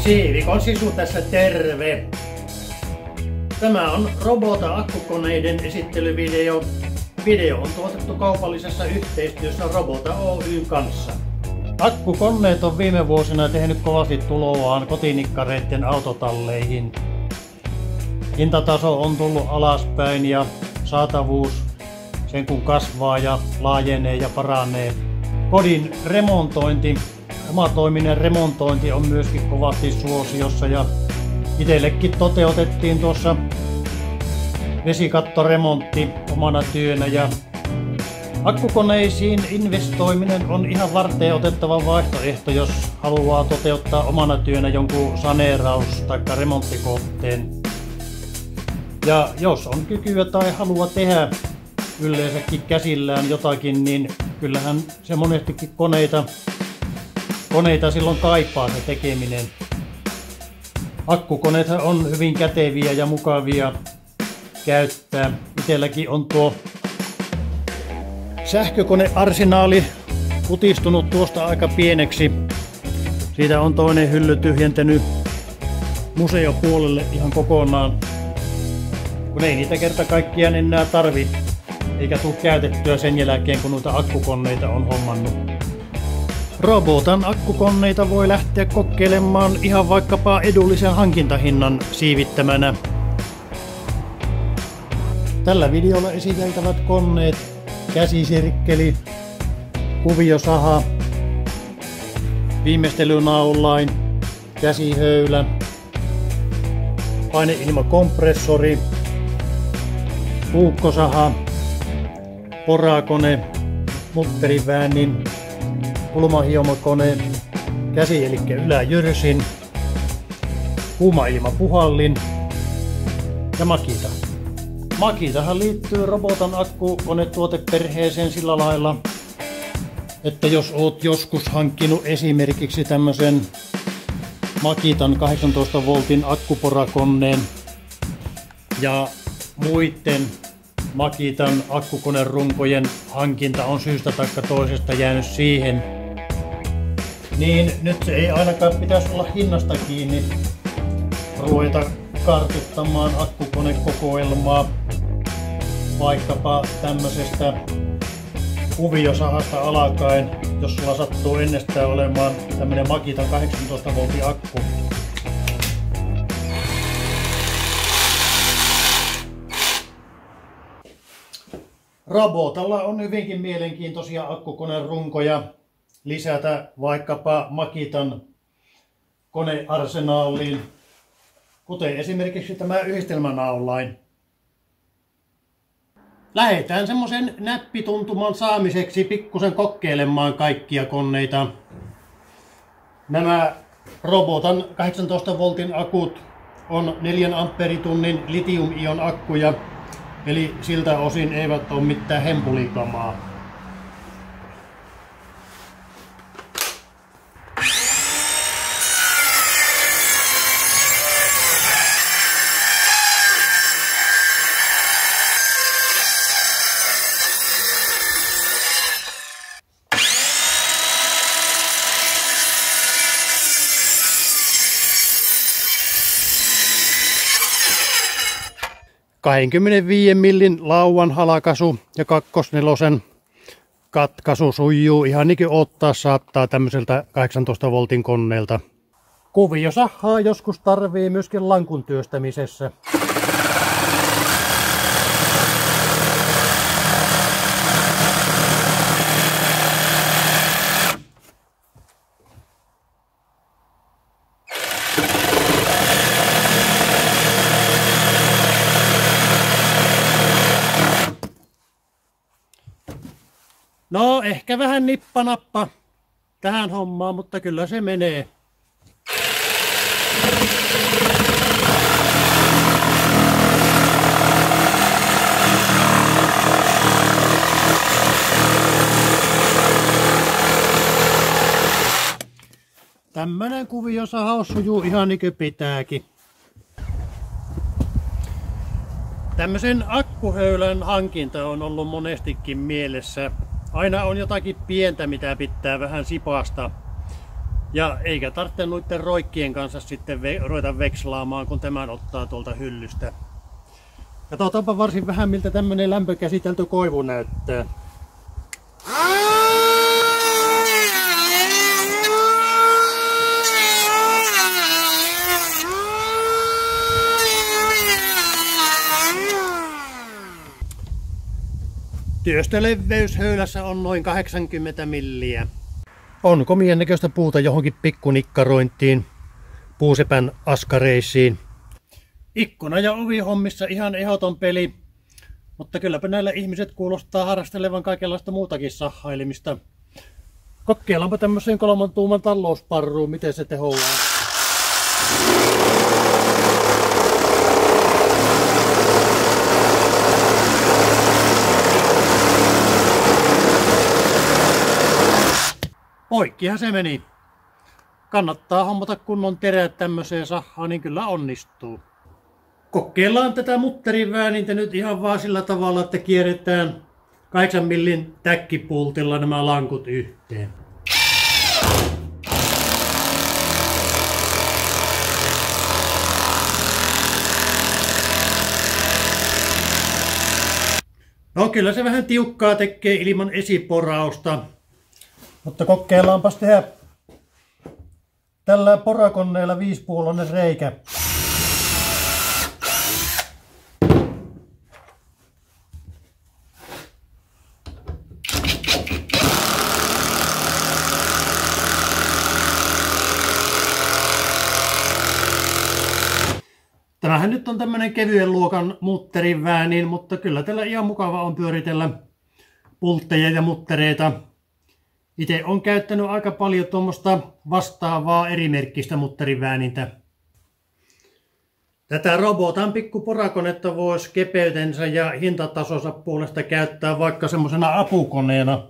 Siivikon Sisu tässä, terve! Tämä on Robota akkukoneiden esittelyvideo. Video on tuotettu kaupallisessa yhteistyössä Robota Oyn kanssa. Akkukoneet on viime vuosina tehnyt kovasti tuloaan kotinikkareiden autotalleihin. Hintataso on tullut alaspäin ja saatavuus sen kun kasvaa ja laajenee ja paranee. Kodin remontointi, omatoiminen remontointi on myöskin kovasti suosiossa ja itsellekin toteutettiin tuossa vesikattoremontti omana työnä ja akkukoneisiin investoiminen on ihan varteen otettava vaihtoehto, jos haluaa toteuttaa omana työnä jonkun saneeraus- tai remonttikohteen. Ja jos on kykyä tai halua tehdä yleensäkin käsillään jotakin, niin kyllähän se monestikin koneita silloin kaipaa se tekeminen. Akkukoneethan on hyvin käteviä ja mukavia käyttää. Itselläkin on tuo sähkökonearsenaali kutistunut tuosta aika pieneksi. Siitä on toinen hylly tyhjentänyt museopuolelle ihan kokonaan. Kun ei niitä kerta kaikkiaan enää tarvi, eikä tule käytettyä sen jälkeen, kun noita akkukoneita on hommannut. Robotan akkukoneita voi lähteä kokeilemaan ihan vaikkapa edullisen hankintahinnan siivittämänä. Tällä videolla esiteltävät koneet: käsisirkkeli, kuviosaha, viimeistelynaulain, käsihöylä, paineilmakompressori, puukkosaha, porakone, mutteriväänin, kulmahiomakone, käsi eli yläjyrsin, kuumailmapuhallin ja Makita. Makitahan liittyy Robotan akkukonetuoteperheeseen sillä lailla, että jos oot joskus hankkinut esimerkiksi tämmösen Makitan 18 voltin akkuporakoneen ja muiden Makitan akkukonerunkojen hankinta on syystä tai toisesta jäänyt siihen, niin nyt ei ainakaan pitäisi olla hinnasta kiinni ruveta kartuttamaan akkukonekokoelmaa vaikkapa tämmöisestä kuviosahasta alkaen, jos sulla sattuu ennestään olemaan tämmönen Makitan 18 voltin akku. Robotalla on hyvinkin mielenkiintoisia akkukonerunkoja lisätä vaikkapa Makitan konearsenaaliin, kuten esimerkiksi tämä yhdistelmänaulain. Lähdetään semmoisen näppituntuman saamiseksi pikkusen kokeilemaan kaikkia koneita. Nämä Robotan 18 voltin akut on 4 amperitunnin litium-ion akkuja, eli siltä osin eivät ole mitään hempulikamaa. ...25 millin lauan halkaisu ja 2/4 katkaisu sujuu ihan niin kuin ottaa saattaa tämmöiseltä 18 voltin koneelta. Kuviosahaa joskus tarvii myöskin lankun työstämisessä. No, ehkä vähän nippanappa tähän hommaan, mutta kyllä se menee. Tämmönen kuviosahaus sujuu ihan niin kuin pitääkin. Tämmöisen akkuhöylän hankinta on ollut monestikin mielessä. Aina on jotakin pientä, mitä pitää vähän sipasta. Ja eikä tarvitse noiden roikkien kanssa sitten ruveta vekslaamaan, kun tämän ottaa tuolta hyllystä. Katsotaanpa varsin vähän, miltä tämmönen lämpökäsitelty koivu näyttää. Työstöleveys höylässä on noin 80 milliä. On komien näköistä puuta johonkin pikkunikkarointiin, puusepän askareisiin. Ikkuna- ja ovihommissa ihan ehdoton peli, mutta kylläpä näillä ihmiset kuulostaa harrastelevan kaikenlaista muutakin sahailemista. Kokeillaanpa tämmöiseen 3 tuuman talousparruun, miten se tehoaa. Poikkihan se meni. Kannattaa hommata kunnon terät tämmöiseen sahaan, niin kyllä onnistuu. Kokeillaan tätä mutterin väänintä nyt ihan vaan sillä tavalla, että kierretään 8 millin täkkipultilla nämä lankut yhteen. No kyllä se vähän tiukkaa tekee ilman esiporausta. Mutta kokeillaanpas tehdä tällä porakoneella 5-puoloinen reikä. Tämähän nyt on tämmönen kevyen luokan mutterin väänin, mutta kyllä tällä ihan mukava on pyöritellä pultteja ja muttereita. Itse olen käyttänyt aika paljon tuommoista vastaavaa erimerkkistä mutterin väänintä. Tätä robotan pikkuporakonetta voisi kepeytensä ja hintatasonsa puolesta käyttää vaikka semmosena apukoneena.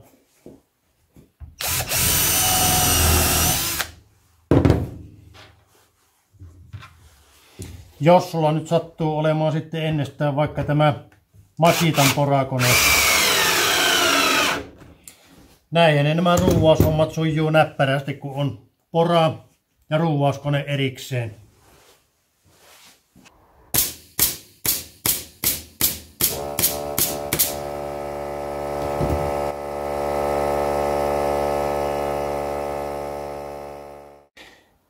Jos sulla nyt sattuu olemaan sitten ennestään vaikka tämä Makitan porakone. Näin nämä ruuvaushommat sujuu näppärästi, kun on pora ja ruuvauskone erikseen.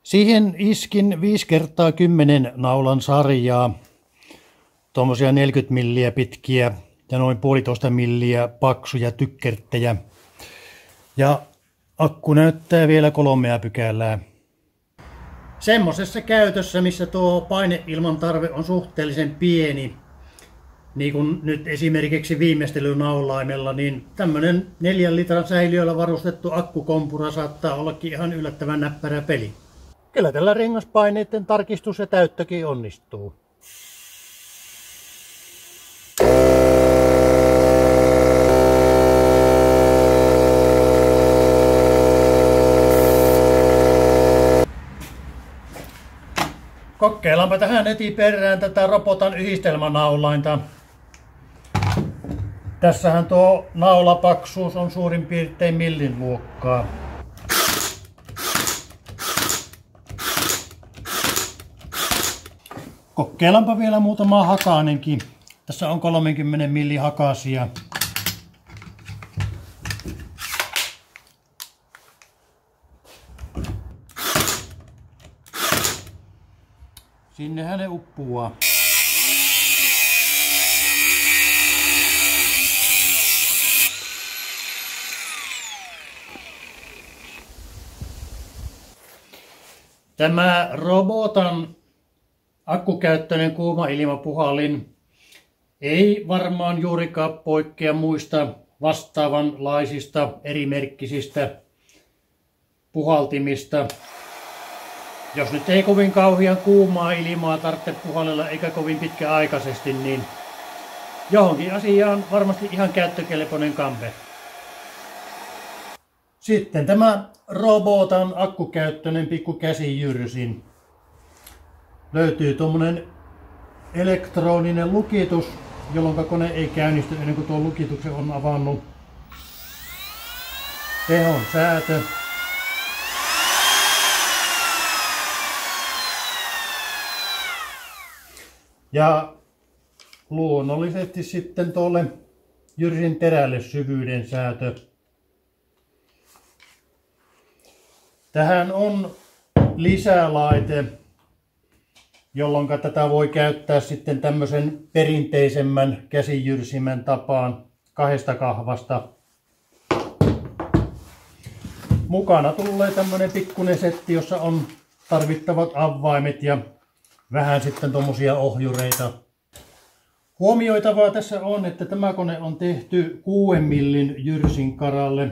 Siihen iskin 5x10 naulan sarjaa, tuommoisia 40 milliä pitkiä ja noin 1,5 milliä paksuja tykkerttejä. Ja akku näyttää vielä 3 pykälää. Semmosessa käytössä, missä tuo paineilman tarve on suhteellisen pieni, niin kuin nyt esimerkiksi viimeistelynaulaimella, niin tämmönen 4 litran säiliöllä varustettu akkukompura saattaa ollakin ihan yllättävän näppärä peli. Kyllä tällä rengaspaineiden tarkistus ja täyttökin onnistuu. Kokeillaanpa tähän heti perään tätä robotan yhdistelmänaulainta. Tässähän tuo naulapaksuus on suurin piirtein millin luokkaa. Kokeillaanpa vielä muutama hakaanenkin. Tässä on 30 milli hakasia. Sinnehän ne uppuaa. Tämä robotan akkukäyttöinen kuuma-ilmapuhallin ei varmaan juurikaan poikkea muista vastaavanlaisista erimerkkisistä puhaltimista. Jos nyt ei kovin kauhean kuumaa ilmaa tarvitse puhallella eikä kovin pitkäaikaisesti, niin johonkin asiaan varmasti ihan käyttökelpoinen kampe. Sitten tämä robotan akkukäyttöinen pikku käsijyrsin. Löytyy tuommoinen elektroninen lukitus, jolloin kone ei käynnisty ennen kuin tuon lukituksen on avannut. Tehon säätö. Ja luonnollisesti sitten tuolle jyrsin terälle syvyyden säätö. Tähän on lisälaite, jolloin tätä voi käyttää sitten tämmöisen perinteisemmän käsijyrsimän tapaan 2 kahvasta. Mukana tulee tämmönen pikkuinen setti, jossa on tarvittavat avaimet ja vähän sitten tommosia ohjureita. Huomioitavaa tässä on, että tämä kone on tehty 6 millin jyrsinkaralle.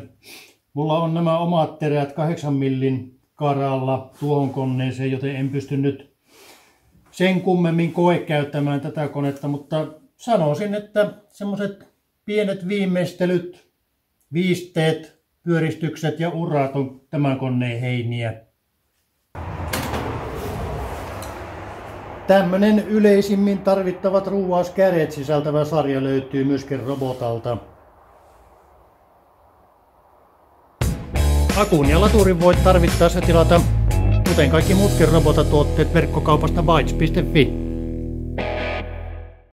Mulla on nämä omat terät 8 millin karalla tuohon koneeseen, joten en pysty nyt sen kummemmin koekäyttämään tätä konetta, mutta sanoisin, että semmoset pienet viimeistelyt, viisteet, pyöristykset ja urat on tämän koneen heiniä. Tämmönen yleisimmin tarvittavat ruuvauskäret sisältävä sarja löytyy myöskin Robotalta. Akun ja laturin voit tarvittaessa tilata, kuten kaikki muutkin Robota-tuotteet verkkokaupasta bytes.fi.